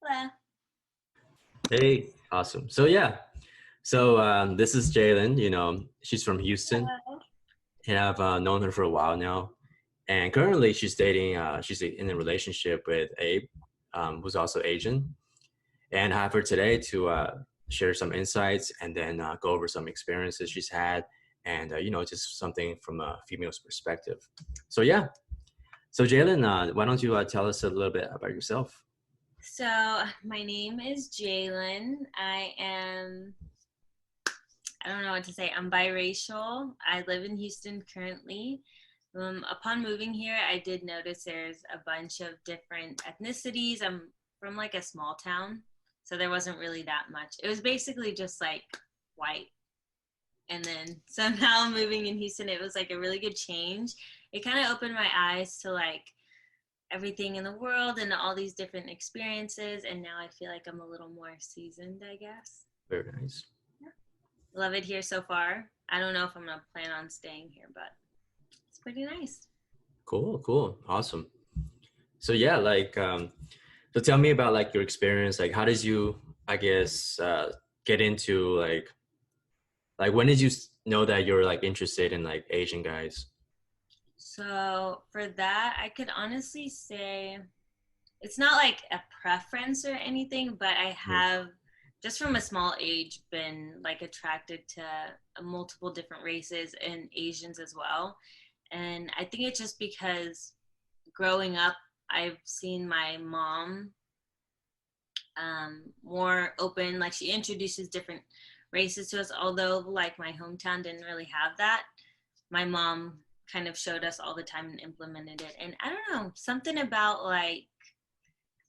Hello. Hey, awesome. So this is Jaylynn. She's from Houston, Hello. and I've known her for a while now. And currently, she's dating. She's in a relationship with Abe, who's also Asian. And I have her today to share some insights and then go over some experiences she's had, and just something from a female's perspective. So yeah. So Jaylynn, why don't you tell us a little bit about yourself? So my name is Jaylynn. I don't know what to say. I'm biracial. I live in Houston currently. Upon moving here, I did notice there's a bunch of different ethnicities. I'm from like a small town, so there wasn't really that much. It was basically just like white. And then somehow moving in Houston, it was like a really good change. It kind of opened my eyes to like everything in the world and all these different experiences. And now I feel like I'm a little more seasoned, I guess. Very nice. Yeah. Love it here so far. I don't know if I'm going to plan on staying here, but it's pretty nice. Cool, cool, awesome. So yeah, so tell me about like your experience. Like, how did you, I guess, get into like when did you know that you're like interested in like Asian guys? So for that, I could honestly say it's not like a preference or anything, but I Mhm. have just from a small age been like attracted to multiple different races and Asians as well. And I think it's just because growing up, I've seen my mom more open, like she introduces different races to us, although like my hometown didn't really have that. My mom kind of showed us all the time and implemented it. And I don't know, something about like,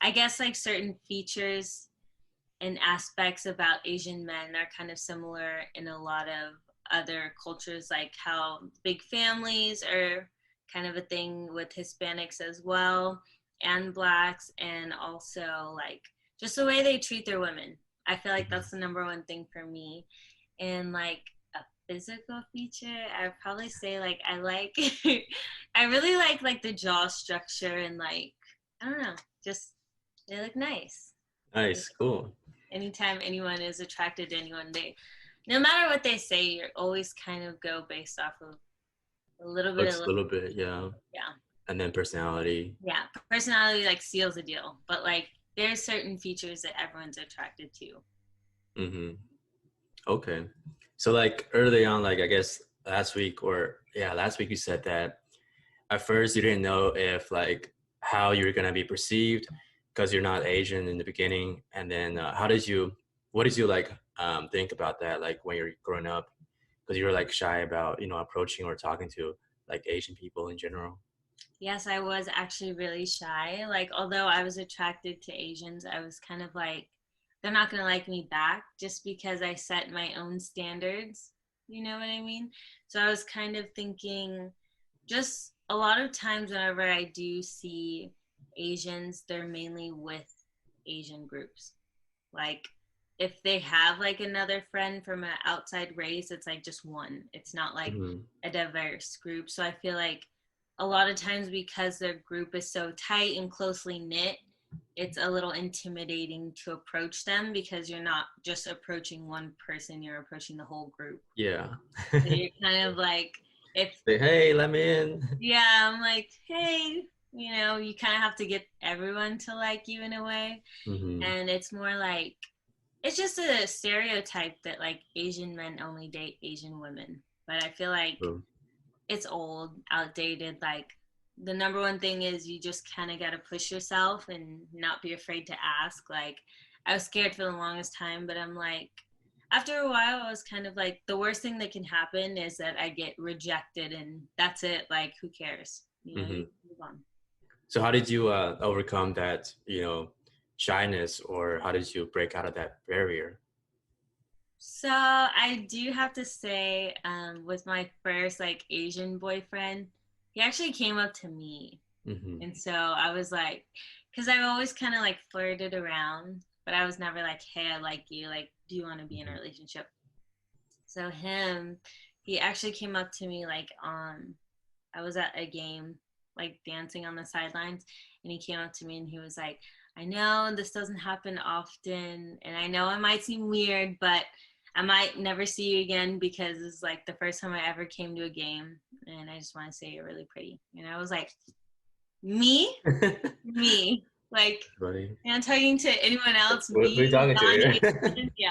I guess like certain features and aspects about Asian men are kind of similar in a lot of other cultures, like how big families are kind of a thing with Hispanics as well, and blacks, and also like just the way they treat their women. I feel like Mhm. that's the number one thing for me. And like a physical feature, I'd probably say like I like I really like the jaw structure and like I don't know, just they look nice. Nice, cool. Anytime anyone is attracted to anyone, they, no matter what they say, you always kind of go based off of a little bit Looks of, a little bit, yeah, yeah, and then personality. yeah. Personality like seals the deal, but like there's certain features that everyone's attracted to. Mm-hmm. Okay. So like early on, like I guess last week or yeah, last week you said that at first you didn't know if like how you were gonna be perceived because you're not Asian in the beginning, and then what did you like think about that like when you're growing up because you were like shy about approaching or talking to like Asian people in general. Yes, I was actually really shy. Like, although I was attracted to Asians, I was kind of like, they're not gonna like me back just because I set my own standards. You know what I mean? So I was kind of thinking, just a lot of times whenever I do see Asians, they're mainly with Asian groups. Like if they have like another friend from an outside race, it's like just one. It's not like Mm-hmm. a diverse group. So I feel like a lot of times because their group is so tight and closely knit, it's a little intimidating to approach them because you're not just approaching one person, you're approaching the whole group. Yeah. So you're kind of like, if, Say, hey, let me in. yeah, I'm like, hey, you kind of have to get everyone to like you in a way. Mm-hmm. And it's more like, it's just a stereotype that like Asian men only date Asian women. But I feel like True. it's old, outdated. Like the number one thing is you just kind of got to push yourself and not be afraid to ask. Like I was scared for the longest time, but I'm like, after a while, I was kind of like, the worst thing that can happen is that I get rejected and that's it. Like, who cares? You Mm-hmm. move on. So how did you overcome that, shyness, or how did you break out of that barrier? So I do have to say, with my first like Asian boyfriend, he actually came up to me. Mm-hmm. And so I was like, because I've always kind of like flirted around, but I was never like, hey, I like you. Like, do you want to be in a Mm-hmm. relationship? So he actually came up to me like I was at a game, like dancing on the sidelines, and he came up to me and he was like, I know this doesn't happen often, and I know it might seem weird, but I might never see you again because it's like the first time I ever came to a game, and I just want to say you're really pretty. And I was like, me? Me. Like, Buddy. and I'm talking to anyone else, What are you me, talking to? non-Asian, yeah.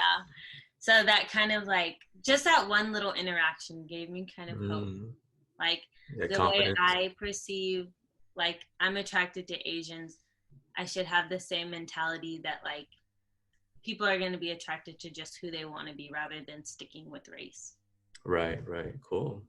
So that kind of like, just that one little interaction gave me kind of hope. Mm, Like, yeah, the way confidence. I perceive, like, I'm attracted to Asians, I should have the same mentality that, like, people are going to be attracted to just who they want to be rather than sticking with race. Right, right. Cool.